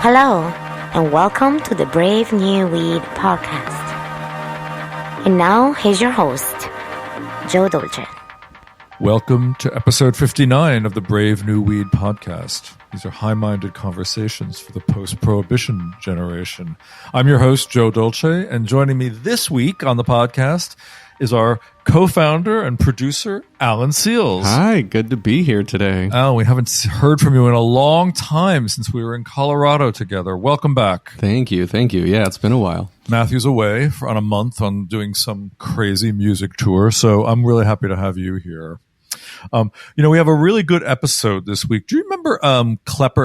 Hello, and welcome to the Brave New Weed podcast. And now, here's your host, Joe Dolce. Welcome to episode 59 of the Brave New Weed podcast. These are high-minded conversations for the post-prohibition generation. I'm your host, Joe Dolce, and joining me this week on the podcast is our co-founder and producer, Alan Seals. Hi, good to be here today. Alan, we haven't heard from you in a long time since we were in Colorado together. Welcome back. Thank you. Yeah, it's been a while. Matthew's away on a month on doing some crazy music tour, so I'm really happy to have you here. We have a really good episode this week. Do you remember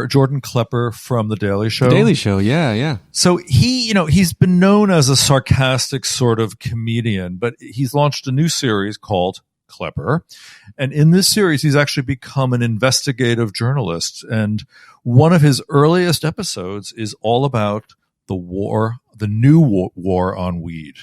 Jordan Klepper from The Daily Show? The Daily Show, yeah. So he's been known as a sarcastic sort of comedian, but he's launched a new series called Klepper. And in this series, he's actually become an investigative journalist. And one of his earliest episodes is all about the new war on weed.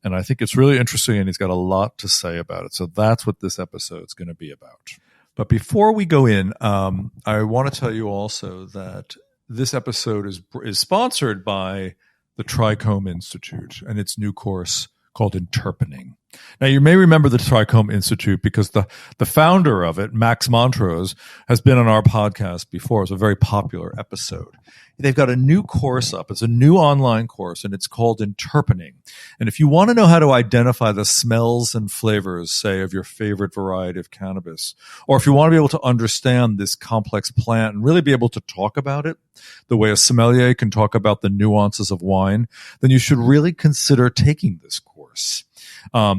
And I think it's really interesting, and he's got a lot to say about it. So that's what this episode is going to be about. But before we go in, I want to tell you also that this episode is sponsored by the Trichome Institute and its new course called Interpening. Now, you may remember the Trichome Institute because the founder of it, Max Montrose, has been on our podcast before. It's a very popular episode. They've got a new course up. It's a new online course, and it's called Interpening. And if you want to know how to identify the smells and flavors, say, of your favorite variety of cannabis, or if you want to be able to understand this complex plant and really be able to talk about it the way a sommelier can talk about the nuances of wine, then you should really consider taking this course. I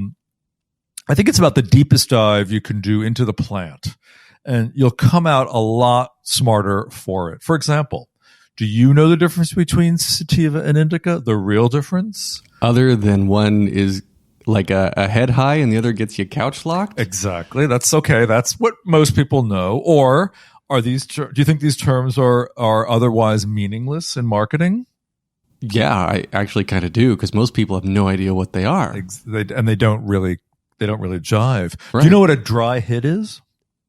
think it's about the deepest dive you can do into the plant, and you'll come out a lot smarter for it. For example, do you know the difference between sativa and indica? The real difference? Other than one is like a head high and the other gets you couch locked? Exactly. That's okay. That's what most people know. Or do you think these terms are otherwise meaningless in marketing? Yeah, I actually kind of do, because most people have no idea what they are. They don't really jive. Right. Do you know what a dry hit is?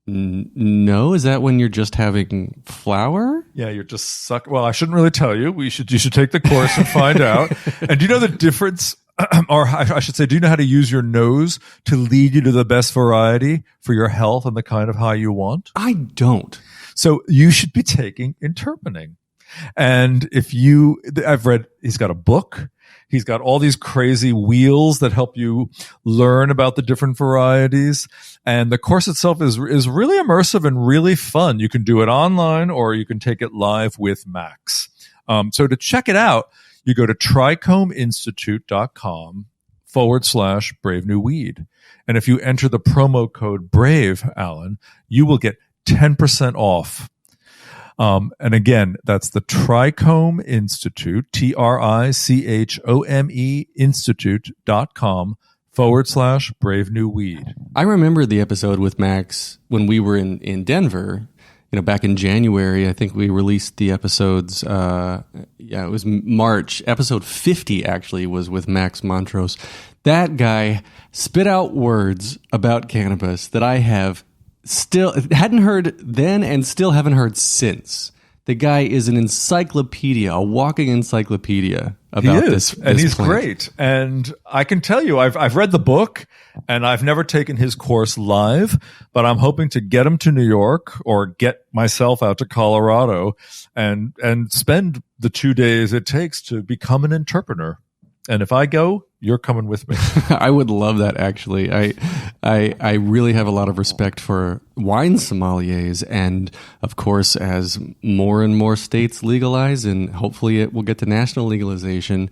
No, is that when you're just having flour? Yeah, you're just Well, I shouldn't really tell you. You should take the course and find out. And do you know the difference? Or I should say, do you know how to use your nose to lead you to the best variety for your health and the kind of high you want? I don't. So you should be taking Interpening. And I've read, he's got a book. He's got all these crazy wheels that help you learn about the different varieties. And the course itself is really immersive and really fun. You can do it online or you can take it live with Max. So to check it out, you go to trichomeinstitute.com/Brave New Weed. And if you enter the promo code BRAVE, Alan, you will get 10% off. And again, that's the Trichome Institute, TRICHOME Institute.com/Brave New Weed. I remember the episode with Max when we were in Denver, back in January. I think we released the episodes. It was March. Episode 50 actually was with Max Montrose. That guy spit out words about cannabis that I have still hadn't heard then and still haven't heard since. The guy is an encyclopedia, a walking encyclopedia about this and he's plant. Great. And I can tell you, I've read the book and I've never taken his course live, but I'm hoping to get him to New York or get myself out to Colorado and spend the 2 days it takes to become an interpreter. And if I go, you're coming with me. I would love that, actually. I really have a lot of respect for wine sommeliers. And, of course, as more and more states legalize, and hopefully it will get to national legalization,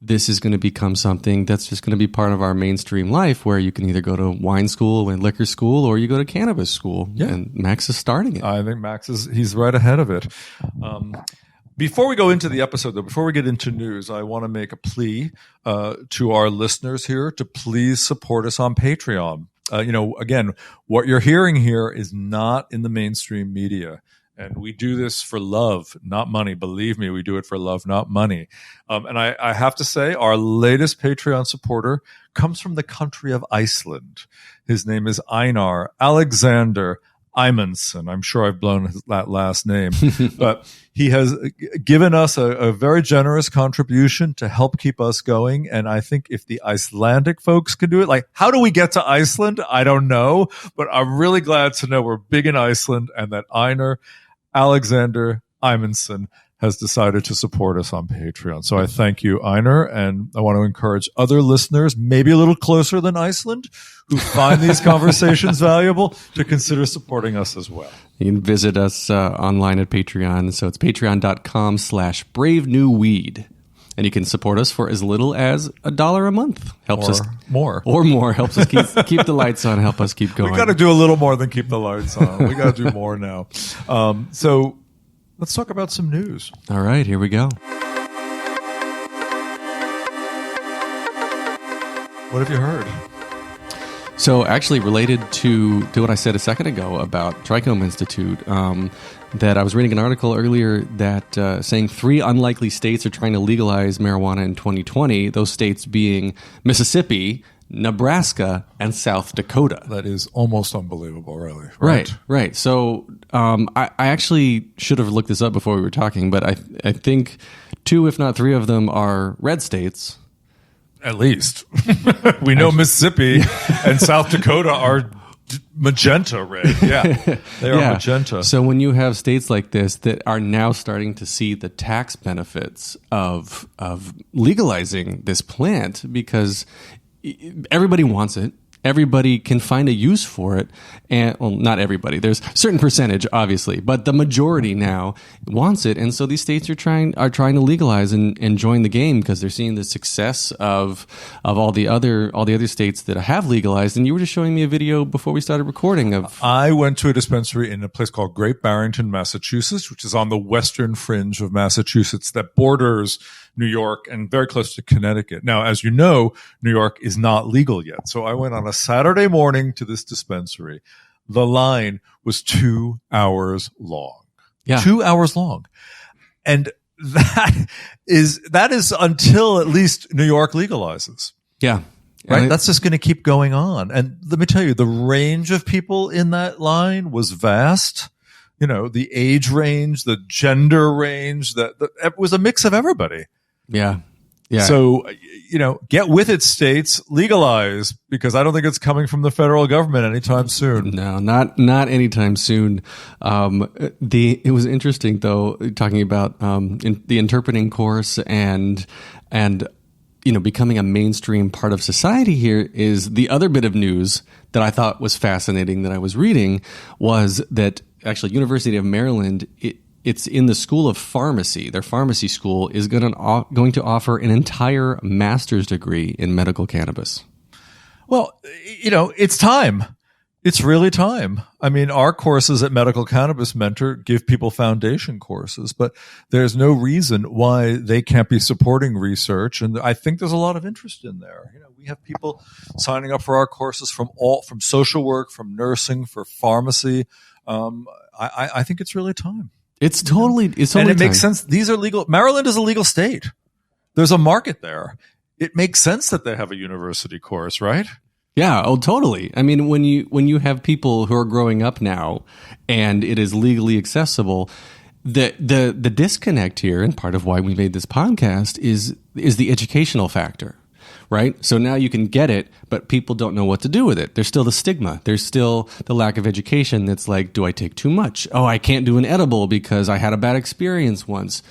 this is going to become something that's just going to be part of our mainstream life, where you can either go to wine school and liquor school or you go to cannabis school. Yeah. And Max is starting it. I think he's right ahead of it. Before we go into the episode, though, before we get into news, I want to make a plea to our listeners here to please support us on Patreon. Again, what you're hearing here is not in the mainstream media. And we do this for love, not money. Believe me, we do it for love, not money. And I have to say, our latest Patreon supporter comes from the country of Iceland. His name is Einar Alexander Imanson. I'm sure I've blown that last name, but he has given us a very generous contribution to help keep us going. And I think if the Icelandic folks can do it, like, how do we get to Iceland? I don't know, but I'm really glad to know we're big in Iceland and that Einar Alexander Imanson has decided to support us on Patreon. So I thank you, Einar, and I want to encourage other listeners, maybe a little closer than Iceland, who find these conversations valuable, to consider supporting us as well. You can visit us online at Patreon. So it's patreon.com/bravenewweed. And you can support us for as little as $1 a month. Helps us more. Or more. Helps us keep the lights on, help us keep going. We got to do a little more than keep the lights on. We got to do more now. So let's talk about some news. All right, here we go. What have you heard? So actually related to what I said a second ago about Trichome Institute, that I was reading an article earlier that saying 3 unlikely states are trying to legalize marijuana in 2020, those states being Mississippi, Nebraska, and South Dakota. That is almost unbelievable, really. Right. So I actually should have looked this up before we were talking, but I think 2, if not 3 of them are red states. At least. We know Mississippi and South Dakota are magenta red. Yeah, they are magenta. So when you have states like this that are now starting to see the tax benefits of legalizing this plant, because everybody wants it, everybody can find a use for it, and well, not everybody. There's a certain percentage, obviously, but the majority now wants it, and so these states are trying to legalize and join the game because they're seeing the success of all the other states that have legalized. And you were just showing me a video before we started recording of. I went to a dispensary in a place called Great Barrington, Massachusetts, which is on the western fringe of Massachusetts that borders New York and very close to Connecticut. Now, as you know, New York is not legal yet. So I went on a Saturday morning to this dispensary. The line was 2 hours long. Yeah. 2 hours long. And that is until at least New York legalizes. Yeah. Right? That's just going to keep going on. And let me tell you, the range of people in that line was vast. You know, the age range, the gender range, it was a mix of everybody. Yeah. Yeah. So, you know, get with it, states, legalize, because I don't think it's coming from the federal government anytime soon. No, not anytime soon. It was interesting though, talking about the interpreting course and becoming a mainstream part of society here. Is the other bit of news that I thought was fascinating that I was reading was that actually University of Maryland, it's in the School of Pharmacy. Their pharmacy school is going to offer an entire master's degree in medical cannabis. Well, you know, it's time. It's really time. I mean, our courses at Medical Cannabis Mentor give people foundation courses, but there's no reason why they can't be supporting research. And I think there's a lot of interest in there. You know, we have people signing up for our courses from social work, from nursing, for pharmacy. I think it's really time. It's totally and it makes sense. These are legal. Maryland is a legal state. There's a market there. It makes sense that they have a university course, right? Yeah. Oh, totally. I mean, when you have people who are growing up now and it is legally accessible, the disconnect here, and part of why we made this podcast is the educational factor. Right? So now you can get it, but people don't know what to do with it. There's still the stigma. There's still the lack of education that's like, do I take too much? Oh, I can't do an edible because I had a bad experience once.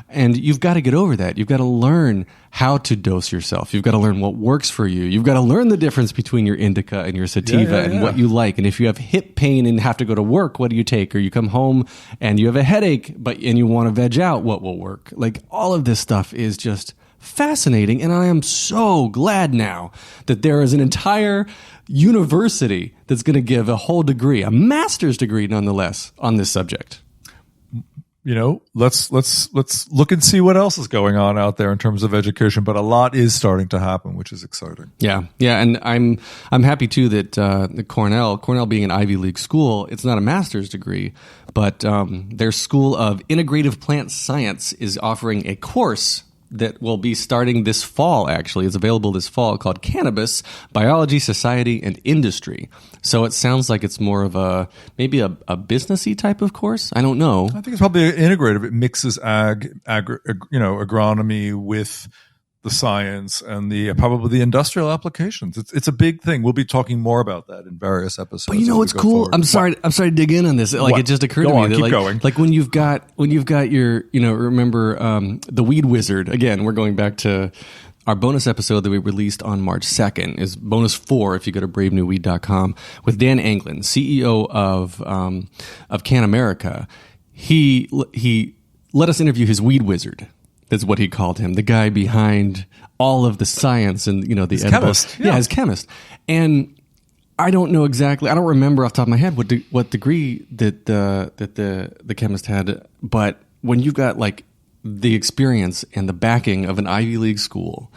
And you've got to get over that. You've got to learn how to dose yourself. You've got to learn what works for you. You've got to learn the difference between your indica and your sativa and what you like. And if you have hip pain and have to go to work, what do you take? Or you come home and you have a headache, and you want to veg out, what will work? Like, all of this stuff is just fascinating, and I am so glad now that there is an entire university that's going to give a whole degree, a master's degree nonetheless, on this subject. You know, let's look and see what else is going on out there in terms of education, but a lot is starting to happen, which is exciting. Yeah, and I'm happy too that the Cornell being an Ivy League school, it's not a master's degree, but their School of Integrative Plant Science is offering a course that will be starting this fall, actually. It's available this fall, called Cannabis, Biology, Society, and Industry. So it sounds like it's more of maybe a businessy type of course. I don't know. I think it's probably integrative. It mixes agronomy with the science and probably the industrial applications. It's a big thing. We'll be talking more about that in various episodes. But you know what's cool? I'm sorry to dig in on this. Like, it just occurred to me that keep going. Like when you've got your, remember the Weed Wizard. Again, we're going back to our bonus episode that we released on March 2nd is bonus 4 if you go to bravenewweed.com with Dan Anglin, CEO of Can America. He let us interview his Weed Wizard. That's what he called him, the guy behind all of the science and the his chemist. Yeah, his chemist. And I don't know exactly. I don't remember off the top of my head what degree that the chemist had. But when you've got like the experience and the backing of an Ivy League school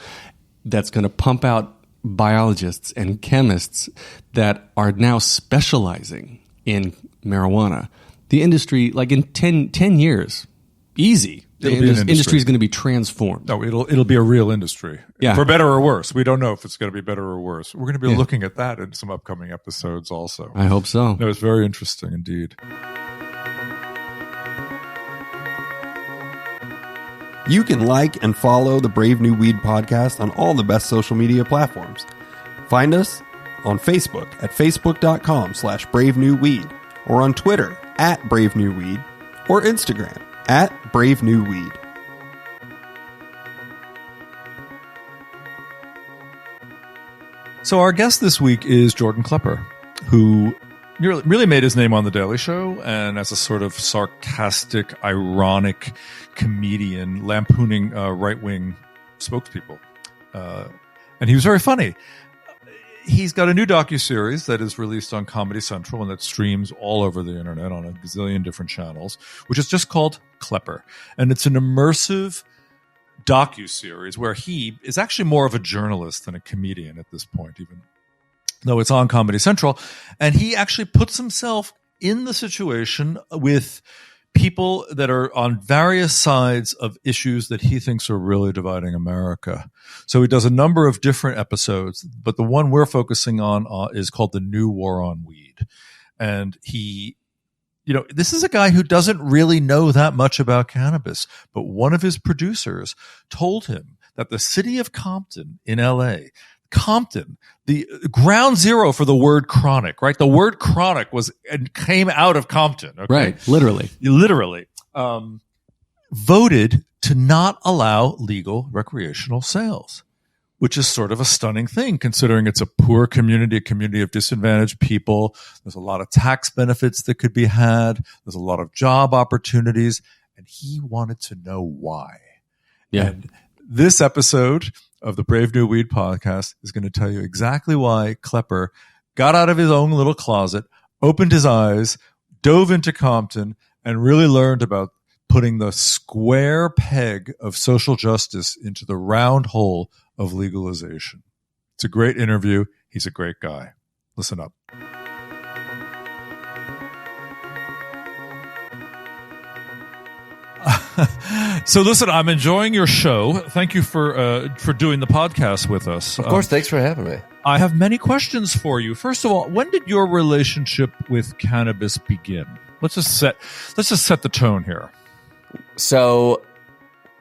that's going to pump out biologists and chemists that are now specializing in marijuana, the industry, like in 10 years, easy. The industry is going to be transformed. No, it'll be a real industry. Yeah. For better or worse. We don't know if it's going to be better or worse. We're going to be looking at that in some upcoming episodes also. I hope so. No, it's very interesting indeed. You can like and follow the Brave New Weed podcast on all the best social media platforms. Find us on Facebook at facebook.com/bravenewweed or on Twitter @bravenewweed or Instagram @bravenewweed. So our guest this week is Jordan Klepper, who really made his name on The Daily Show and as a sort of sarcastic, ironic comedian lampooning right-wing spokespeople. And he was very funny. He's got a new docuseries that is released on Comedy Central and that streams all over the internet on a gazillion different channels, which is just called Klepper. And it's an immersive docuseries where he is actually more of a journalist than a comedian at this point, even though it's on Comedy Central. And he actually puts himself in the situation with people that are on various sides of issues that he thinks are really dividing America. So he does a number of different episodes, but the one we're focusing on is called The New War on Weed. And he, this is a guy who doesn't really know that much about cannabis, but one of his producers told him that the city of Compton in LA, Compton, the ground zero for the word chronic, right? The word chronic came out of Compton. Okay? Right. Literally, voted to not allow legal recreational sales, which is sort of a stunning thing considering it's a poor community, a community of disadvantaged people. There's a lot of tax benefits that could be had. There's a lot of job opportunities. And he wanted to know why. Yeah. And this episode of the Brave New Weed podcast is going to tell you exactly why Klepper got out of his own little closet, opened his eyes, dove into Compton, and really learned about putting the square peg of social justice into the round hole of legalization. It's a great interview. He's a great guy. Listen up. So listen, I'm enjoying your show. Thank you for doing the podcast with us. Of course, thanks for having me. I have many questions for you. First of all, when did your relationship with cannabis begin? Let's just set the tone here. So,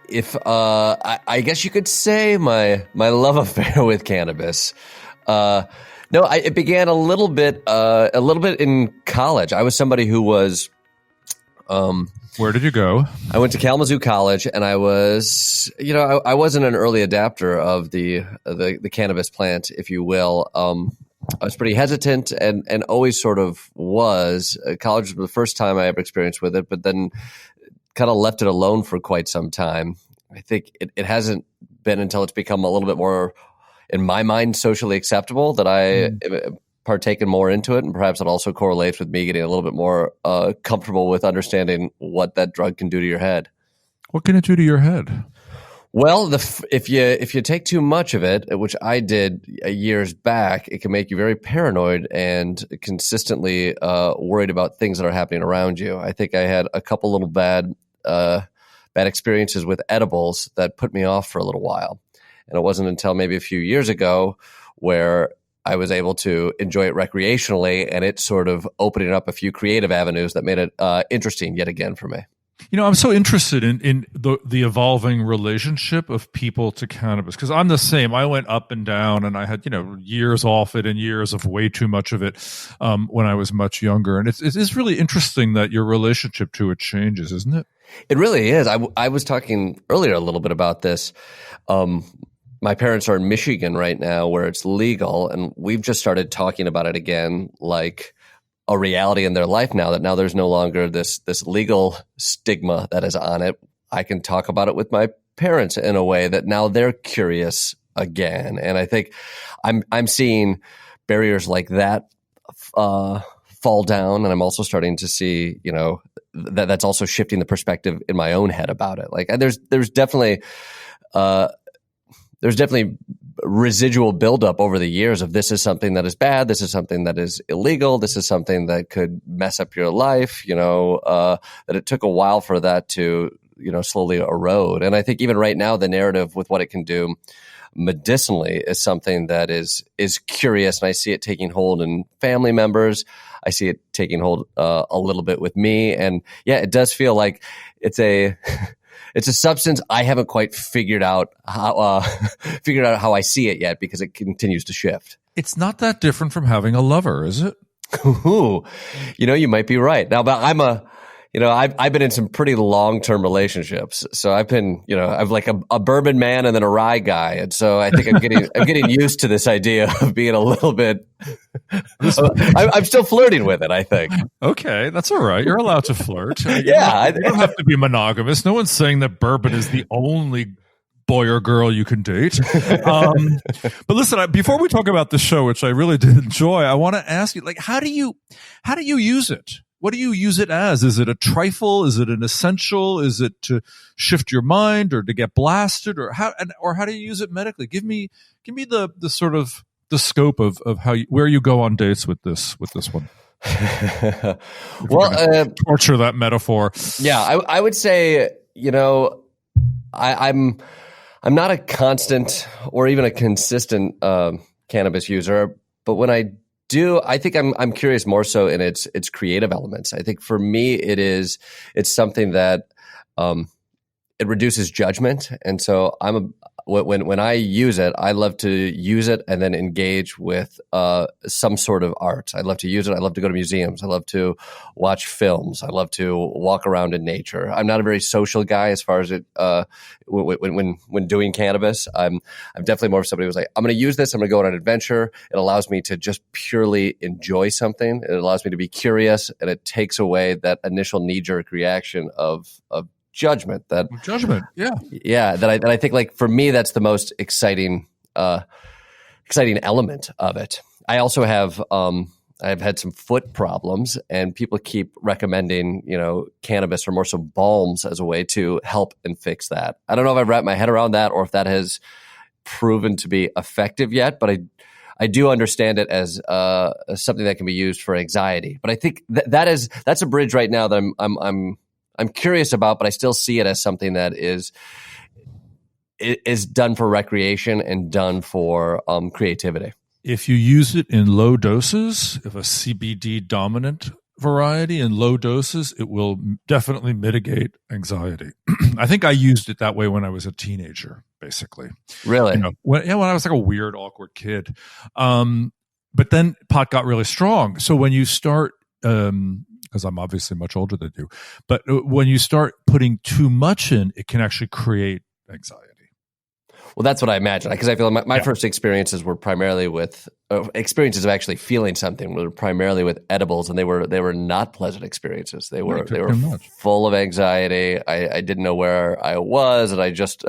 if I guess you could say my love affair with cannabis. It began a little bit in college. I was somebody who was. Where did you go? I went to Kalamazoo College, and I was, I wasn't an early adapter of the cannabis plant, if you will. I was pretty hesitant and always sort of was. College was the first time I ever experienced with it, but then kind of left it alone for quite some time. I think it hasn't been until it's become a little bit more, in my mind, socially acceptable that I partaken more into it, and perhaps it also correlates with me getting a little bit more comfortable with understanding what that drug can do to your head. What can it do to your head? Well, if you take too much of it, which I did years back, it can make you very paranoid and consistently worried about things that are happening around you. I think I had a couple little bad bad experiences with edibles that put me off for a little while. And it wasn't until maybe a few years ago where I was able to enjoy it recreationally, and it sort of opening up a few creative avenues that made it interesting yet again for me. You know, I'm so interested in the evolving relationship of people to cannabis, because I'm the same. I went up and down, and I had, years off it and years of way too much of it when I was much younger. And it's really interesting that your relationship to it changes, isn't it? It really is. I was talking earlier a little bit about this. My parents are in Michigan right now where it's legal, and we've just started talking about it again, like a reality in their life now, that now there's no longer this legal stigma that is on it. I can talk about it with my parents in a way that now they're curious again. And I think I'm seeing barriers like that fall down. And I'm also starting to see, that's also shifting the perspective in my own head about it. Like there's definitely residual buildup over the years of this is something that is bad, this is something that is illegal, this is something that could mess up your life, that it took a while for that to, slowly erode. And I think even right now, the narrative with what it can do medicinally is something that is curious, and I see it taking hold in family members. I see it taking hold a little bit with me. And yeah, it does feel like it's a substance I haven't quite figured out how I see it yet, because it continues to shift. It's not that different from having a lover, is it? Ooh, you might be right. Now, but I've been in some pretty long-term relationships. So I've been, I'm like a bourbon man and then a rye guy. And so I think I'm getting used to this idea of being a little bit, I'm still flirting with it, I think. Okay. That's all right. You're allowed to flirt. Yeah. You don't have to be monogamous. No one's saying that bourbon is the only boy or girl you can date. But listen, before we talk about the show, which I really did enjoy, I want to ask you, like, how do you use it? What do you use it as? Is it a trifle? Is it an essential? Is it to shift your mind or to get blasted, or how do you use it medically? Give me the sort of the scope of where you go on dates with this one. Well, torture that metaphor. Yeah, I would say, I'm not a constant or even a consistent cannabis user, but when I do, I think I'm curious more so in its creative elements. I think for me it's something that it reduces judgment, and so when I use it, I love to use it and then engage with some sort of art. I love to use it. I love to go to museums. I love to watch films. I love to walk around in nature. I'm not a very social guy as far as it when doing cannabis. I'm definitely more of somebody who's like, I'm going to use this. I'm going to go on an adventure. It allows me to just purely enjoy something. It allows me to be curious, and it takes away that initial knee-jerk reaction of judgment. That I think, like, for me, that's the most exciting element of it. I also have I've had some foot problems, and people keep recommending cannabis or more so balms as a way to help and fix that. I don't know if I've wrapped my head around that or if that has proven to be effective yet, but I do understand it as something that can be used for anxiety. But I think that's a bridge right now that I'm curious about, but I still see it as something that is done for recreation and done for creativity. If you use it in low doses, if a CBD dominant variety in low doses, it will definitely mitigate anxiety. I think I used it that way when I was a teenager, basically. Really? When I was like a weird, awkward kid. But then pot got really strong. So when you start, because I'm obviously much older than you, but when you start putting too much in, it can actually create anxiety. Well, that's what I imagine, because I feel like my first experiences were primarily with experiences of actually feeling something were primarily with edibles, and they were not pleasant experiences. They were full of anxiety. I didn't know where I was, and I just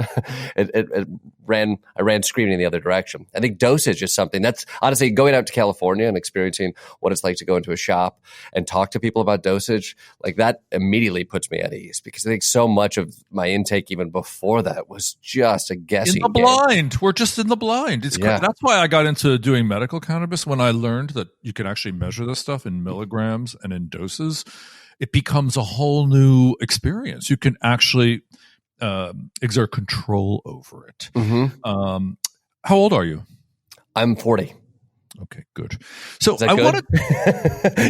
I ran screaming in the other direction. I think dosage is something that's honestly going out to California and experiencing what it's like to go into a shop and talk to people about dosage. Like, that immediately puts me at ease, because I think so much of my intake even before that was just a guessing game. Blind. We're just in the blind. That's why I got into doing medical cannabis. When I learned that you can actually measure this stuff in milligrams and in doses, it becomes a whole new experience. You can actually exert control over it. Mm-hmm. How old are you? I'm 40. Okay, good. So Is that I good? wanted.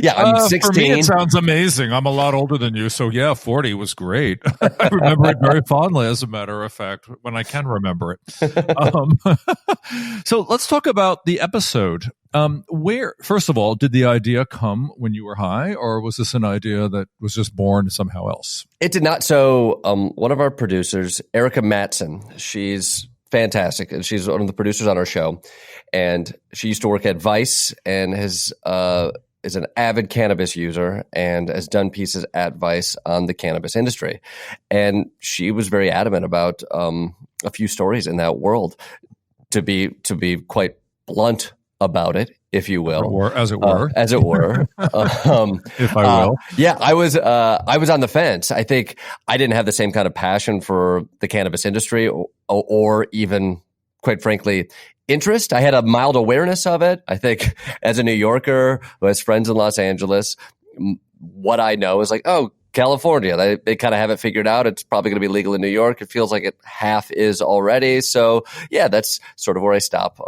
Yeah, I'm 16. For me, it sounds amazing. I'm a lot older than you, so yeah, 40 was great. I remember it very fondly, as a matter of fact, when I can remember it. So let's talk about the episode. Where, first of all, did the idea come when you were high, or was this an idea that was just born somehow else? It did not. So one of our producers, Erica Matson, she's fantastic, and she's one of the producers on our show. And she used to work at Vice and is an avid cannabis user and has done pieces at Vice on the cannabis industry. And she was very adamant about a few stories in that world. To be quite blunt about it, if you will, as it were. If I will. Yeah, I was on the fence. I think I didn't have the same kind of passion for the cannabis industry, or even, quite frankly, interest. I had a mild awareness of it. I think as a New Yorker who has friends in Los Angeles, what I know is like, oh, California, they kind of have it figured out. It's probably going to be legal in New York. It feels like it half is already. So yeah, that's sort of where I stop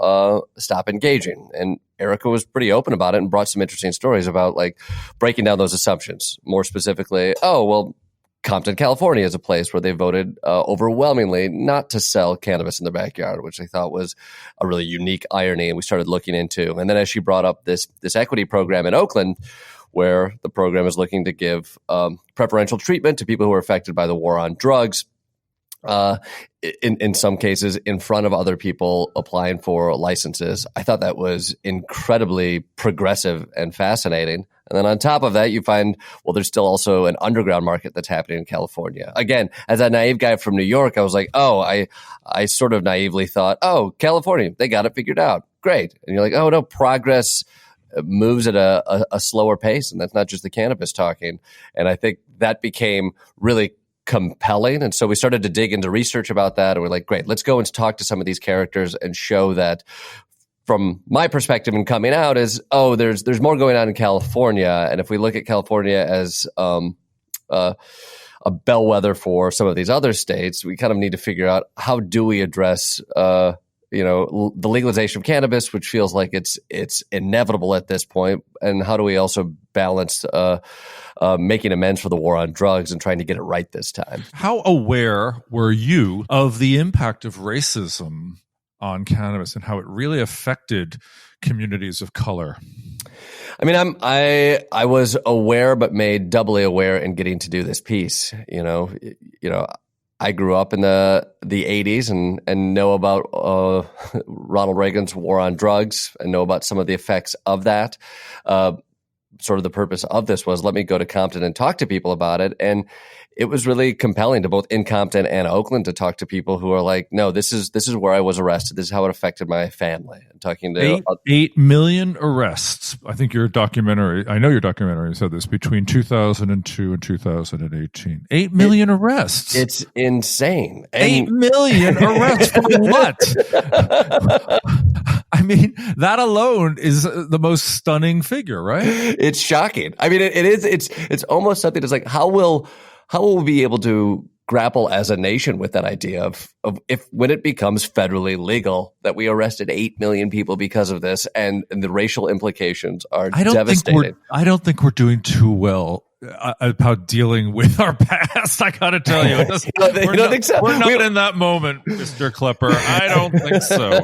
engaging. And Erica was pretty open about it and brought some interesting stories about like breaking down those assumptions. More specifically, Compton, California is a place where they voted overwhelmingly not to sell cannabis in their backyard, which I thought was a really unique irony. And we started looking into. And then as she brought up this equity program in Oakland, where the program is looking to give preferential treatment to people who are affected by the war on drugs, in some cases in front of other people applying for licenses. I thought that was incredibly progressive and fascinating. And then on top of that, you find, well, there's still also an underground market that's happening in California. Again, as a naive guy from New York, I was like, I sort of naively thought, California, they got it figured out. Great. And you're like, oh, no, progress moves at a slower pace. And that's not just the cannabis talking. And I think that became really compelling. And so we started to dig into research about that. And we're like, great, let's go and talk to some of these characters and show that from my perspective in coming out is, there's more going on in California. And if we look at California as a bellwether for some of these other states, we kind of need to figure out how do we address the legalization of cannabis, which feels like it's inevitable at this point, and how do we also balance making amends for the war on drugs and trying to get it right this time? How aware were you of the impact of racism on cannabis and how it really affected communities of color? I mean, I was aware, but made doubly aware in getting to do this piece. I grew up in the 80s and know about Ronald Reagan's war on drugs and know about some of the effects of that. Sort of the purpose of this was let me go to Compton and talk to people about it. And it was really compelling to both in Compton and Oakland to talk to people who are like, no, this is where I was arrested. This is how it affected my family. And talking to 8 million arrests. I think your documentary said this between 2002 and 2018. 8 million arrests. It's insane. 8 million arrests for what? I mean, that alone is the most stunning figure, right? It's shocking. I mean, it is. It's almost something that's like, how will we be able to grapple as a nation with that idea of if when it becomes federally legal that we arrested 8 million people because of this, and the racial implications are devastating. I don't think we're doing too well about dealing with our past. I gotta tell you, you don't think so? We're not in that moment, Mr. Klepper. I don't think so.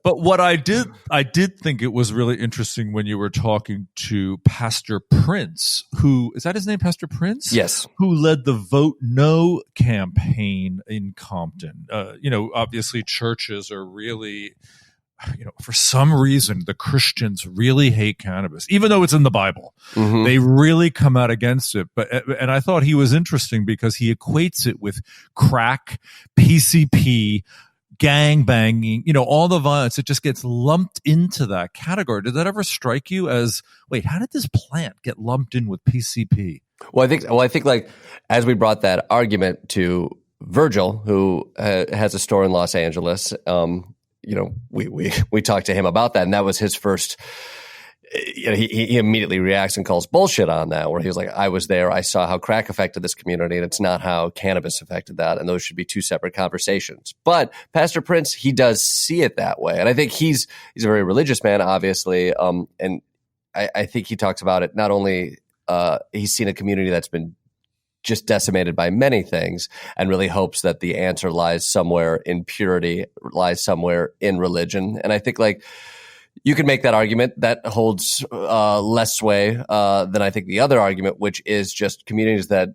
But what I did think it was really interesting when you were talking to Pastor Prince, who is that his name, Pastor Prince? Yes. Who led the Vote No campaign in Compton. Obviously churches are really, for some reason, the Christians really hate cannabis, even though it's in the Bible. Mm-hmm. They really come out against it. And I thought he was interesting because he equates it with crack, PCP, gang banging, all the violence. It just gets lumped into that category. Did that ever strike you as, wait, how did this plant get lumped in with PCP? Well, I think like as we brought that argument to Virgil, who has a store in Los Angeles, we talked to him about that, and that was his first he immediately reacts and calls bullshit on that, where he was like, I was there, I saw how crack affected this community, and it's not how cannabis affected that, and those should be two separate conversations. But Pastor Prince, he does see it that way, and I think he's a very religious man, obviously, and I think he talks about it, not only he's seen a community that's been just decimated by many things, and really hopes that the answer lies somewhere in purity, lies somewhere in religion. And I think you can make that argument that holds less sway than I think the other argument, which is just communities that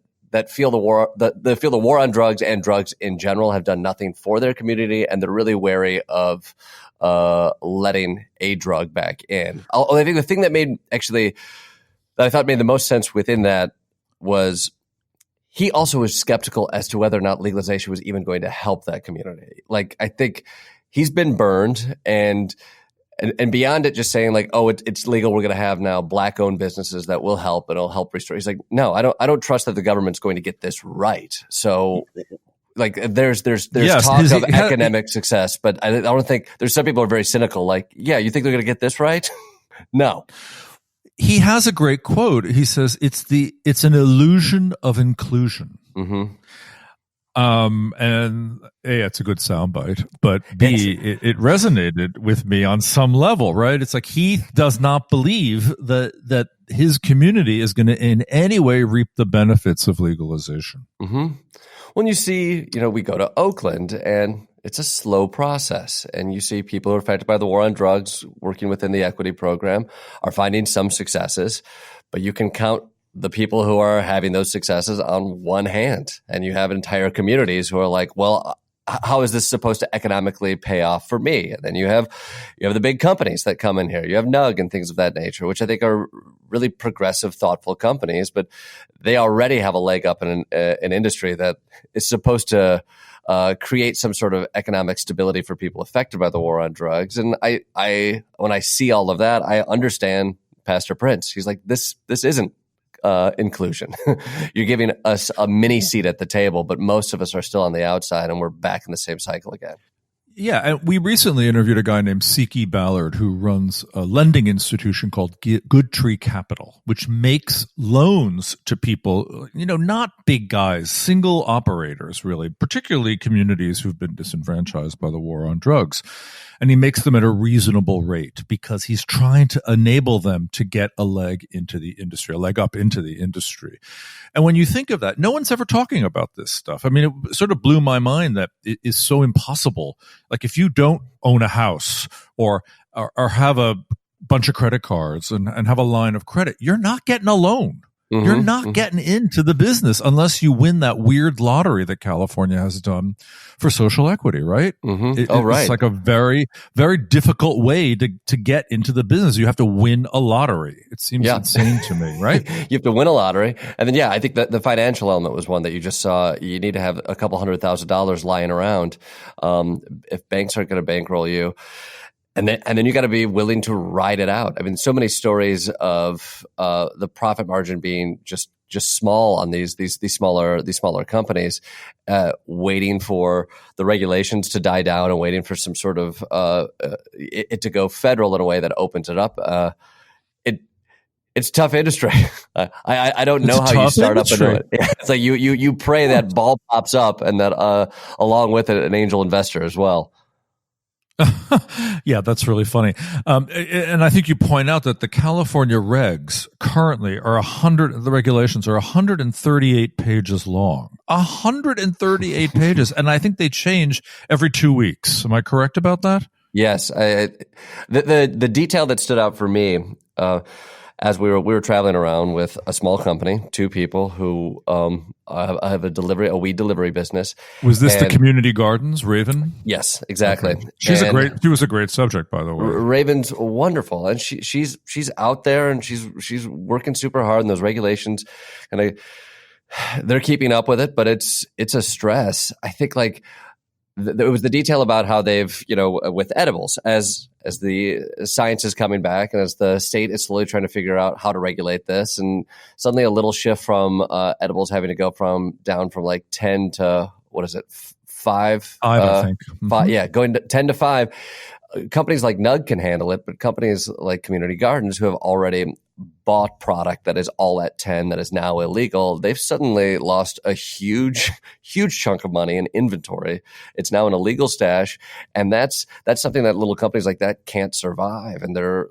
feel the war, that feel the war on drugs and drugs in general have done nothing for their community, and they're really wary of letting a drug back in. I think the thing that I thought made the most sense within that was he also was skeptical as to whether or not legalization was even going to help that community. I think he's been burned, and beyond it just saying it's legal, we're going to have now black-owned businesses that will help, and it'll help restore. He's like, no, I don't trust that the government's going to get this right. So there's talk of academic success, but I don't think there's some people are very cynical. You think they're going to get this right? No. He has a great quote. He says, it's an illusion of inclusion. Mm-hmm. And A, it's a good soundbite, but B, it resonated with me on some level, right? It's like he does not believe that his community is going to in any way reap the benefits of legalization. Mm-hmm. When you see, we go to Oakland, and it's a slow process, and you see people who are affected by the war on drugs working within the equity program are finding some successes, but you can count the people who are having those successes on one hand, and you have entire communities who are like, well, how is this supposed to economically pay off for me? And then you have the big companies that come in here. You have Nug and things of that nature, which I think are really progressive, thoughtful companies, but they already have a leg up in an industry that is supposed to create some sort of economic stability for people affected by the war on drugs. And I when I see all of that, I understand Pastor Prince. He's like, this isn't inclusion. You're giving us a mini seat at the table, but most of us are still on the outside, and we're back in the same cycle again. Yeah, and we recently interviewed a guy named Siki Ballard who runs a lending institution called Good Tree Capital, which makes loans to people, not big guys, single operators, really, particularly communities who've been disenfranchised by the war on drugs. And he makes them at a reasonable rate because he's trying to enable them to get a leg up into the industry. And when you think of that, no one's ever talking about this stuff. I mean, it sort of blew my mind that it is so impossible. Like if you don't own a house or have a bunch of credit cards and have a line of credit, you're not getting a loan. Mm-hmm, you're not getting into the business unless you win that weird lottery that California has done for social equity, right? Mm-hmm. Right. It's like a very, very difficult way to get into the business. You have to win a lottery. It seems insane to me, right? You have to win a lottery. And then, I think that the financial element was one that you just saw. You need to have a couple $100,000 lying around if banks aren't going to bankroll you. And then you got to be willing to ride it out. I mean, so many stories of the profit margin being just small on these smaller companies, waiting for the regulations to die down and waiting for some sort of it to go federal in a way that opens it up. It's tough industry. I don't know how you start industry. Up into it. It's like you pray that ball pops up, and that along with it, an angel investor as well. Yeah, that's really funny. And I think you point out that the California regs currently the regulations are 138 pages long. 138 pages. And I think they change every 2 weeks. Am I correct about that? Yes. The detail that stood out for me, as we were traveling around with a small company, two people who have a weed delivery business. Was this the community gardens, Raven? Yes, exactly. Okay. She was a great subject, by the way. Raven's wonderful, and she's out there, and she's working super hard in those regulations, and they're keeping up with it, but it's a stress. I think it was the detail about how they've, with edibles, as the science is coming back and as the state is slowly trying to figure out how to regulate this, and suddenly a little shift from edibles having to go down from 10 to, what is it, 5? 5, I think. 5, yeah, going to 10 to 5. companies like Nug can handle it, but companies like Community Gardens, who have already bought product that is all at 10 that is now illegal, they've suddenly lost a huge chunk of money in inventory. It's now an illegal stash, and that's something that little companies like that can't survive, and they're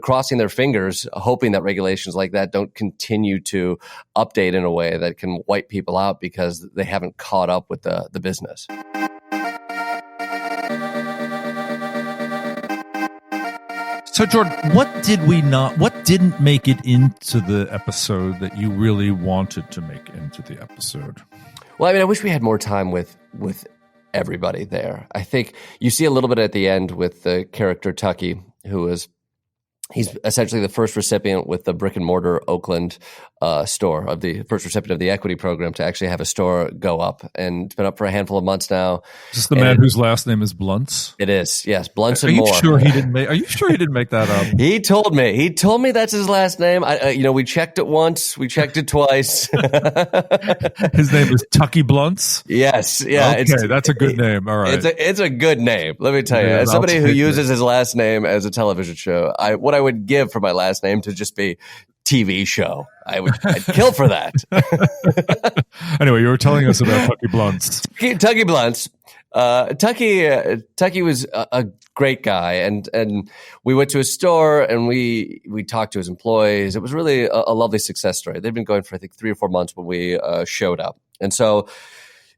crossing their fingers hoping that regulations like that don't continue to update in a way that can wipe people out because they haven't caught up with the business. So, Jordan, what didn't make it into the episode that you really wanted to make into the episode? Well, I mean, I wish we had more time with everybody there. I think you see a little bit at the end with the character Tucky, he's essentially the first recipient with the brick and mortar Oakland store, of the first recipient of the equity program to actually have a store go up, and it's been up for a handful of months now. Is this the man whose last name is Blunts? It is, yes, Blunts and more. Are you sure he didn't make that up? He told me that's his last name. We checked it once, we checked it twice. His name is Tucky Blunts. Yes, yeah. Okay, that's a good name. All right, it's a good name. Let me tell you, as somebody who uses his last name as a television show, what I would give for my last name to just be TV show. I'd kill for that. Anyway, you were telling us about Tucky Blunts. Tucky Blunts. Tucky was a great guy, and we went to his store and we talked to his employees. It was really a lovely success story. They'd been going for I think 3 or 4 months when we showed up, and so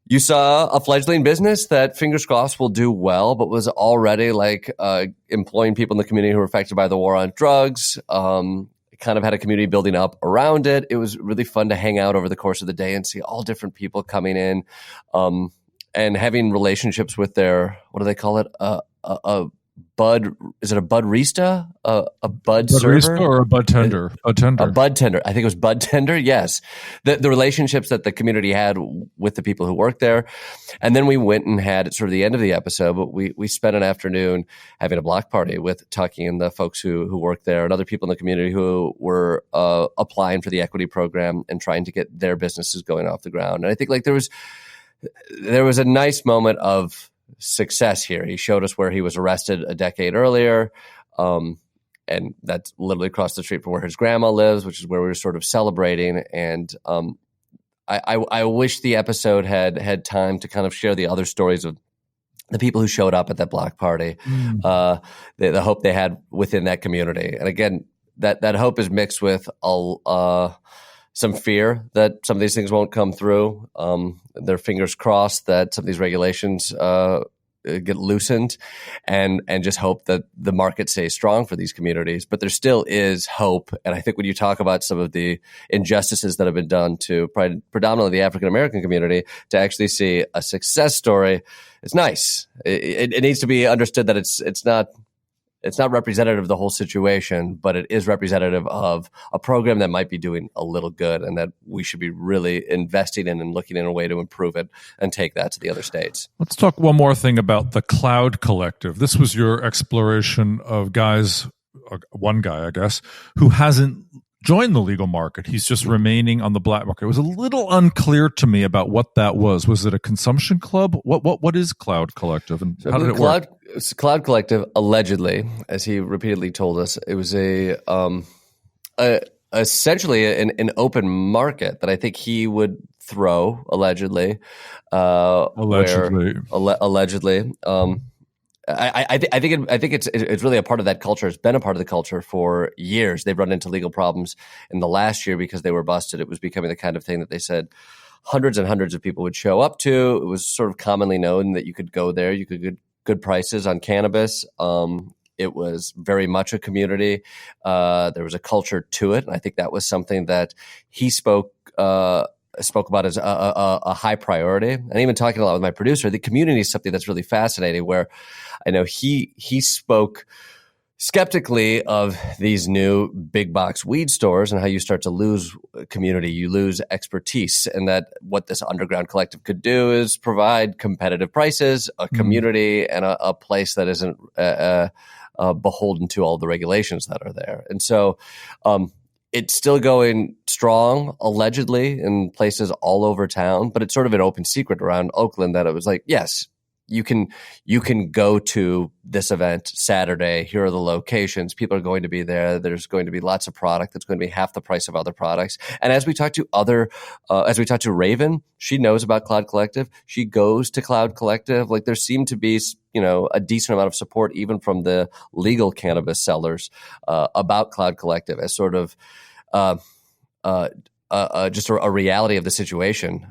you saw a fledgling business that, fingers crossed, will do well, but was already employing people in the community who were affected by the war on drugs. Kind of had a community building up around it. It was really fun to hang out over the course of the day and see all different people coming in, and having relationships with their, what do they call it? A bud, is it a budrista? A bud server? Or a bud tender? A bud tender. I think it was bud tender. Yes. The relationships that the community had with the people who worked there. And then we went and had, sort of the end of the episode, but we spent an afternoon having a block party with Tucky and the folks who worked there, and other people in the community who were applying for the equity program and trying to get their businesses going off the ground. And I think there was a nice moment of success here. He showed us where he was arrested a decade earlier, and that's literally across the street from where his grandma lives, which is where we were sort of celebrating. And I wish the episode had time to kind of share the other stories of the people who showed up at that block party, the hope they had within that community. And again, that hope is mixed with some fear that some of these things won't come through. Their fingers crossed that some of these regulations get loosened, and just hope that the market stays strong for these communities. But there still is hope. And I think when you talk about some of the injustices that have been done to predominantly the African-American community, to actually see a success story, it's nice. It needs to be understood that it's not representative of the whole situation, but it is representative of a program that might be doing a little good, and that we should be really investing in and looking in a way to improve it and take that to the other states. Let's talk one more thing about the Cloud Collective. This was your exploration of one guy, I guess, who hasn't joined the legal market. He's just remaining on the black market. It was a little unclear to me about what that was. Was it a consumption club? What is Cloud Collective, and how did it work? Cloud Collective, allegedly, as he repeatedly told us, it was essentially an open market that I think he would throw, allegedly. Allegedly. I think it's really a part of that culture. It's been a part of the culture for years. They've run into legal problems in the last year because they were busted. It was becoming the kind of thing that they said hundreds and hundreds of people would show up to. It was sort of commonly known that you could go there, you could get good prices on cannabis. It was very much a community. There was a culture to it, and I think that was something that he spoke about as a high priority. And even talking a lot with my producer, the community is something that's really fascinating, where I know he spoke skeptically of these new big box weed stores and how you start to lose community, you lose expertise, and that what this underground collective could do is provide competitive prices, a community, and a place that isn't beholden to all the regulations that are there. And so it's still going strong, allegedly, in places all over town, but it's sort of an open secret around Oakland that it was like, yes, you can go to this event Saturday. Here are the locations. People are going to be there. There's going to be lots of product. That's going to be half the price of other products. And as we talk to Raven, she knows about Cloud Collective. She goes to Cloud Collective. Like there seemed to be, a decent amount of support even from the legal cannabis sellers about Cloud Collective as sort of just a reality of the situation.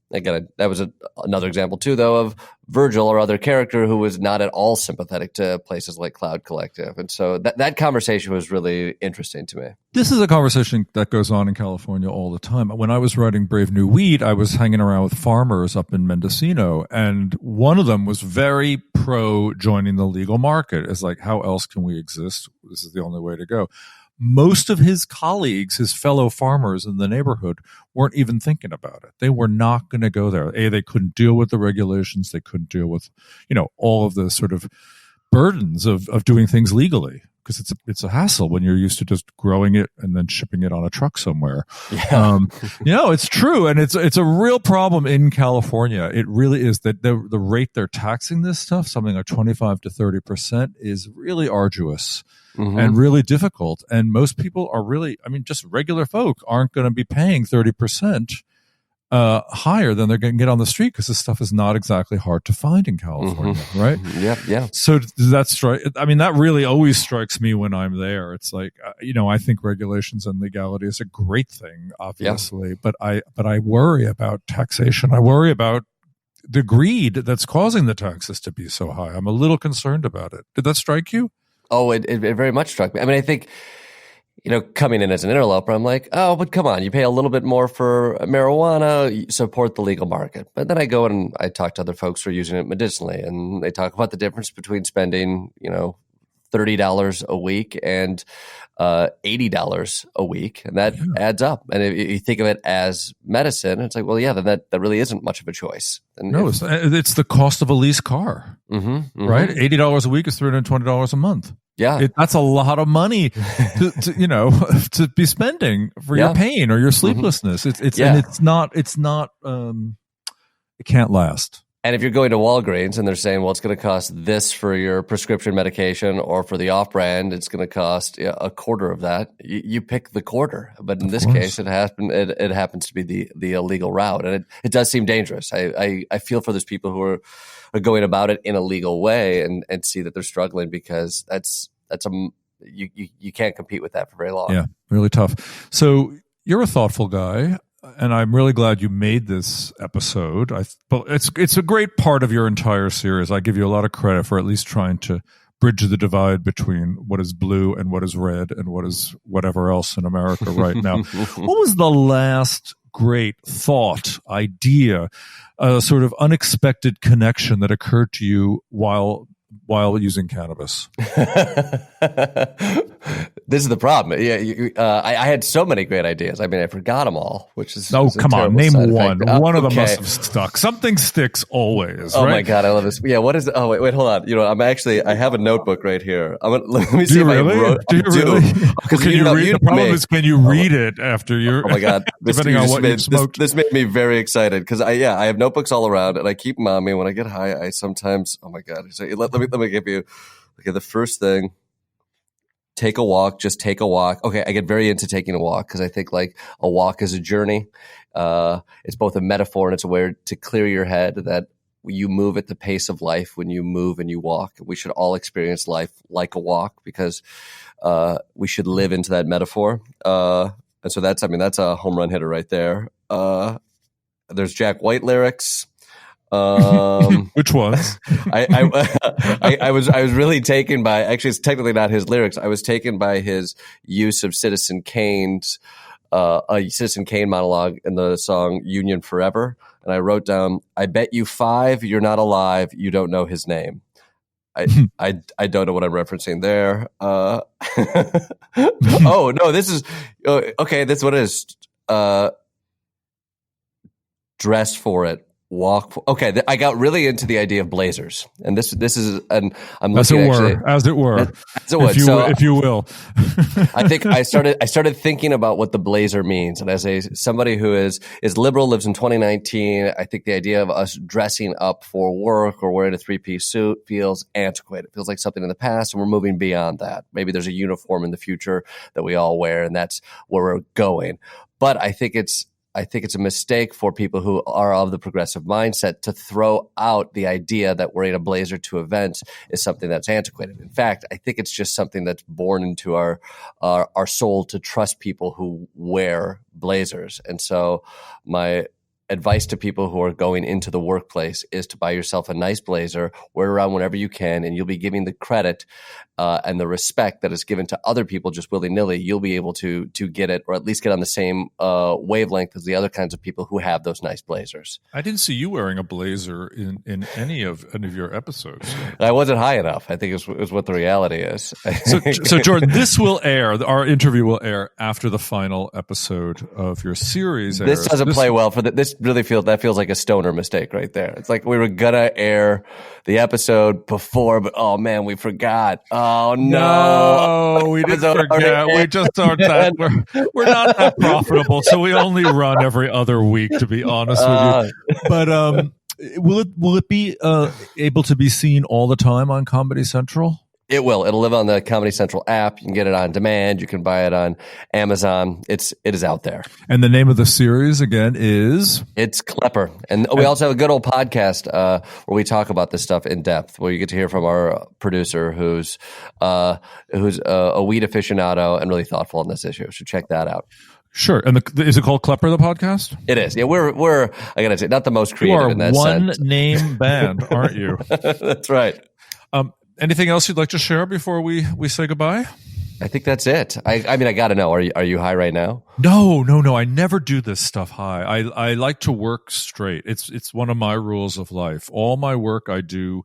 Again, that was another example too, though, of Virgil, our other character, who was not at all sympathetic to places like Cloud Collective. And so that conversation was really interesting to me. This is a conversation that goes on in California all the time. When I was writing Brave New Weed, I was hanging around with farmers up in Mendocino, and one of them was very pro joining the legal market. It's like, how else can we exist? This is the only way to go. Most of his colleagues, his fellow farmers in the neighborhood, weren't even thinking about it. They were not going to go there. They couldn't deal with the regulations. They couldn't deal with, all of the sort of burdens of doing things legally, because it's a hassle when you're used to just growing it and then shipping it on a truck somewhere. Yeah. It's true. And it's a real problem in California. It really is that the rate they're taxing this stuff, something like 25 to 30%, is really arduous. Mm-hmm. And really difficult. And most people are really, just regular folk aren't going to be paying 30% higher than they're going to get on the street, because this stuff is not exactly hard to find in California, mm-hmm. right? Yeah. So that really always strikes me when I'm there. It's like, I think regulations and legality is a great thing, obviously, but I worry about taxation. I worry about the greed that's causing the taxes to be so high. I'm a little concerned about it. Did that strike you? Oh, it very much struck me. I think, coming in as an interloper, I'm like, oh, but come on, you pay a little bit more for marijuana, you support the legal market. But then I go and I talk to other folks who are using it medicinally, and they talk about the difference between spending, $30 a week and $80 a week, and that adds up. And if you think of it as medicine, it's like, well, yeah, then that really isn't much of a choice. And no, it's the cost of a leased car, right? $80 a week is $320 a month. Yeah, that's a lot of money to be spending for your pain or your sleeplessness. And it's not. It can't last. And if you're going to Walgreens and they're saying, well, it's going to cost this for your prescription medication, or for the off-brand, it's going to cost a quarter of that, you pick the quarter. But in this case, it happens to be the illegal route. And it does seem dangerous. I feel for those people who are going about it in a legal way and see that they're struggling, because you can't compete with that for very long. Yeah, really tough. So you're a thoughtful guy, and I'm really glad you made this episode. It's a great part of your entire series. I give you a lot of credit for at least trying to bridge the divide between what is blue and what is red and what is whatever else in America right now. What was the last great thought, idea, sort of unexpected connection that occurred to you while using cannabis? This is the problem. Yeah, I had so many great ideas. I forgot them all, which is come on, name one. One of them must have stuck. Something sticks always. Oh right? my god, I love this. Yeah, what is? Oh wait, hold on. I have a notebook right here. Let me see if I wrote. Do you really? Because can you read? The problem is, can you read it after you're? Oh my god, depending on what you smoked. This made me very excited, because I have notebooks all around, and I keep them on me. When I get high, I sometimes. Oh my god, so let me give you. Okay, the first thing. Take a walk, just take a walk. Okay, I get very into taking a walk, because I think like a walk is a journey. It's both a metaphor and it's a way to clear your head, that you move at the pace of life when you move and you walk. We should all experience life like a walk, because we should live into that metaphor. And so that's a home run hitter right there. There's Jack White lyrics. Which was I was really taken by, actually it's technically not his lyrics, I was taken by his use of Citizen Kane's a Citizen Kane monologue in the song Union Forever, and I wrote down, I bet you 5 you're not alive, you don't know his name. I don't know what I'm referencing there. Oh no, this is okay, that's what it is. Dress for it. walk. Okay, I got really into the idea of blazers, and this is, and I'm as looking it were, actually, as it were, as it would. if you will. I think I started thinking about what the blazer means, and as somebody who is liberal, lives in 2019, I think the idea of us dressing up for work or wearing a 3-piece suit feels antiquated. It feels like something in the past, and we're moving beyond that. Maybe there's a uniform in the future that we all wear, and that's where we're going. But I think it's a mistake for people who are of the progressive mindset to throw out the idea that wearing a blazer to events is something that's antiquated. In fact, I think it's just something that's born into our soul to trust people who wear blazers. And so my advice to people who are going into the workplace is to buy yourself a nice blazer, wear it around whenever you can, and you'll be giving the credit and the respect that is given to other people just willy-nilly. You'll be able to get it, or at least get on the same wavelength as the other kinds of people who have those nice blazers. I didn't see you wearing a blazer in any of your episodes. I wasn't high enough, I think is what the reality is. So Jordan, this will air, our interview will air after the final episode of your series airs. This doesn't play well for this. Really feels like a stoner mistake right there. It's like we were gonna air the episode before, but oh man, we forgot. Oh no, we didn't forget. We just aren't that. We're not that profitable, so we only run every other week. To be honest with you, but will it be able to be seen all the time on Comedy Central? It will. It'll live on the Comedy Central app. You can get it on demand. You can buy it on Amazon. It is out there. And the name of the series again is? It's Klepper. And we also have a good old podcast where we talk about this stuff in depth, where you get to hear from our producer who's a weed aficionado and really thoughtful on this issue. So check that out. Sure. And is it called Klepper, the podcast? It is. Yeah, we're I gotta say, not the most creative in that sense. You are one name band, aren't you? That's right. Anything else you'd like to share before we say goodbye? I think that's it. I mean, I got to know. Are you high right now? No. I never do this stuff high. I like to work straight. It's one of my rules of life. All my work I do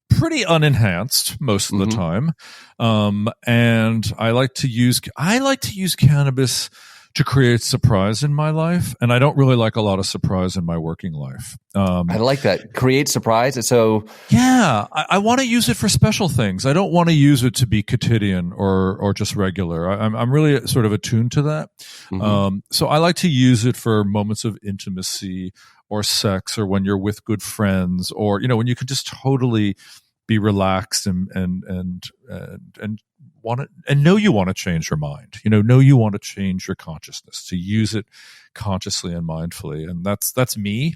pretty unenhanced most of the time, and I like to use cannabis to create surprise in my life, and I don't really like a lot of surprise in my working life. I like that. Create surprise. So yeah, I want to use it for special things. I don't want to use it to be quotidian or just regular. I'm really sort of attuned to that. So I like to use it for moments of intimacy or sex, or when you're with good friends, or when you can just totally be relaxed and know you want to change your mind, know you want to change your consciousness, to use it consciously and mindfully. And that's me.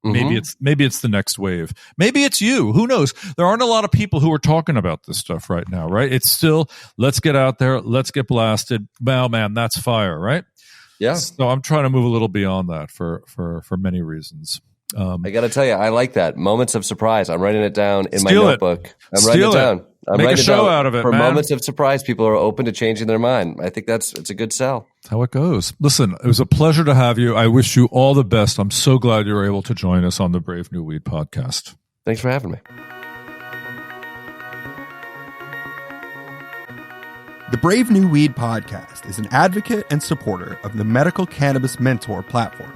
Maybe it's the next wave. Maybe it's you. Who knows? There aren't a lot of people who are talking about this stuff right now, right? It's still, let's get out there. Let's get blasted. Wow, man, that's fire, right? Yeah. So I'm trying to move a little beyond that for many reasons. I got to tell you, I like that. Moments of surprise. I'm writing it down in my notebook. I'm writing it down. Make a show out of it, for man. Moments of surprise, people are open to changing their mind. I think it's a good sell. That's how it goes. Listen, it was a pleasure to have you. I wish you all the best. I'm so glad you were able to join us on the Brave New Weed podcast. Thanks for having me. The Brave New Weed podcast is an advocate and supporter of the Medical Cannabis Mentor platform.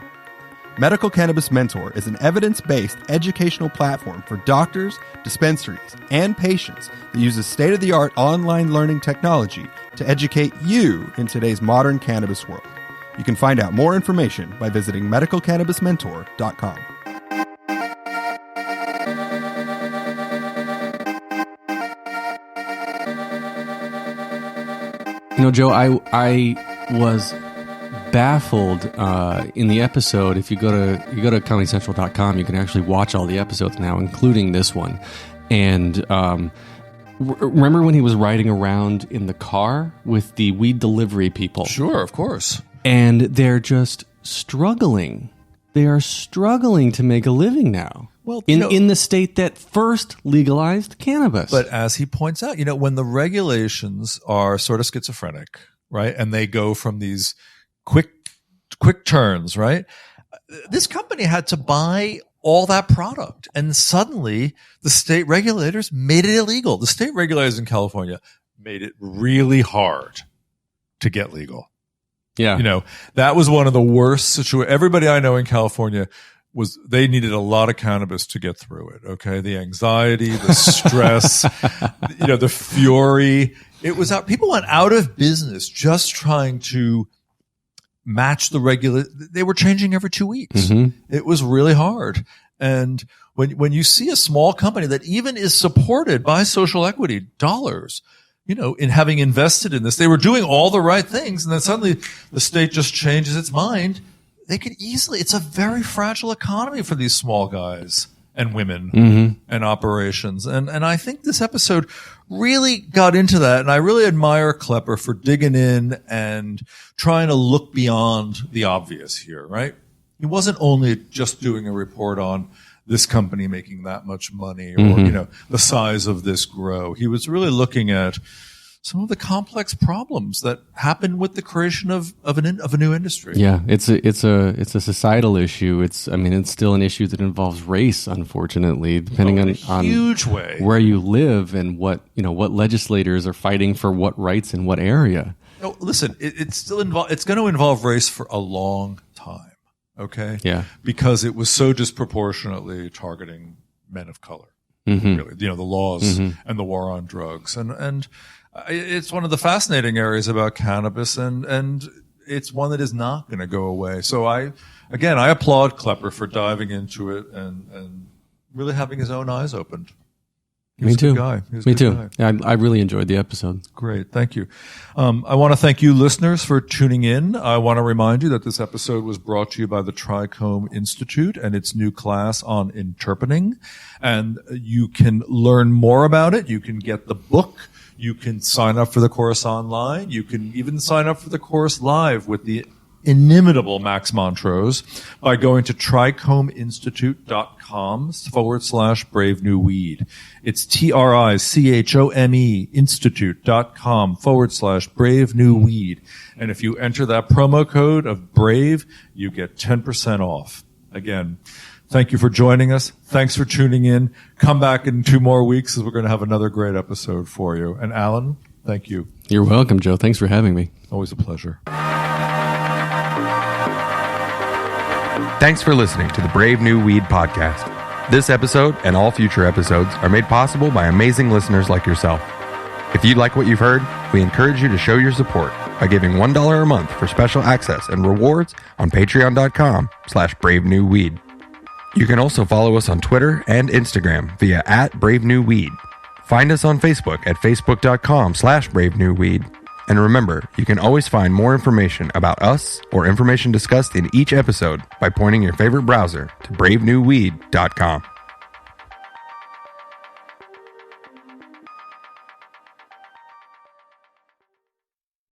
Medical Cannabis Mentor is an evidence-based educational platform for doctors, dispensaries, and patients that uses state-of-the-art online learning technology to educate you in today's modern cannabis world. You can find out more information by visiting medicalcannabismentor.com. Joe, I was baffled in the episode. If you go to comedycentral.com, you can actually watch all the episodes now, including this one. And remember when he was riding around in the car with the weed delivery people? Sure, of course. And they're just struggling. They are struggling to make a living now. Well, in the state that first legalized cannabis. But as he points out, when the regulations are sort of schizophrenic, right, and they go from these quick turns, right? This company had to buy all that product, and suddenly the state regulators made it illegal. The state regulators in California made it really hard to get legal. Yeah. That was one of the worst situations. Everybody I know in California they needed a lot of cannabis to get through it. Okay. The anxiety, the stress, the fury. It was out. People went out of business just trying to match the they were changing every 2 weeks. Mm-hmm. It was really hard. And when you see a small company that even is supported by social equity dollars, in having invested in this, they were doing all the right things. And then suddenly the state just changes its mind. They could easily, it's a very fragile economy for these small guys and women and operations. And I think this episode really got into that. And I really admire Klepper for digging in and trying to look beyond the obvious here, right? He wasn't only just doing a report on this company making that much money or, the size of this grow. He was really looking at some of the complex problems that happen with the creation of a new industry. Yeah, it's a societal issue. It's still an issue that involves race, unfortunately, depending on huge way where you live and what legislators are fighting for what rights in what area. No, listen, it's going to involve race for a long time. Okay. Yeah. Because it was so disproportionately targeting men of color. Really, the laws and the war on drugs and it's one of the fascinating areas about cannabis, and it's one that is not going to go away. So I applaud Klepper for diving into it and really having his own eyes opened. Me too. Me too. Guy. Yeah, I really enjoyed the episode. Great. Thank you. I want to thank you listeners for tuning in. I want to remind you that this episode was brought to you by the Trichome Institute and its new class on interpreting. And you can learn more about it. You can get the book. You can sign up for the course online. You can even sign up for the course live with the inimitable Max Montrose by going to trichomeinstitute.com/brave new weed. It's TRICHOME institute.com/brave new weed. And if you enter that promo code of BRAVE, you get 10% off. Again, thank you for joining us. Thanks for tuning in. Come back in 2 more weeks as we're going to have another great episode for you. And Alan, thank you. You're welcome, Joe. Thanks for having me. Always a pleasure. Thanks for listening to the Brave New Weed podcast. This episode and all future episodes are made possible by amazing listeners like yourself. If you like what you've heard, we encourage you to show your support by giving $1 a month for special access and rewards on patreon.com/brave new weed. You can also follow us on Twitter and Instagram via @BraveNewWeed. Find us on Facebook at facebook.com/brave new weed. And remember, you can always find more information about us or information discussed in each episode by pointing your favorite browser to bravenewweed.com.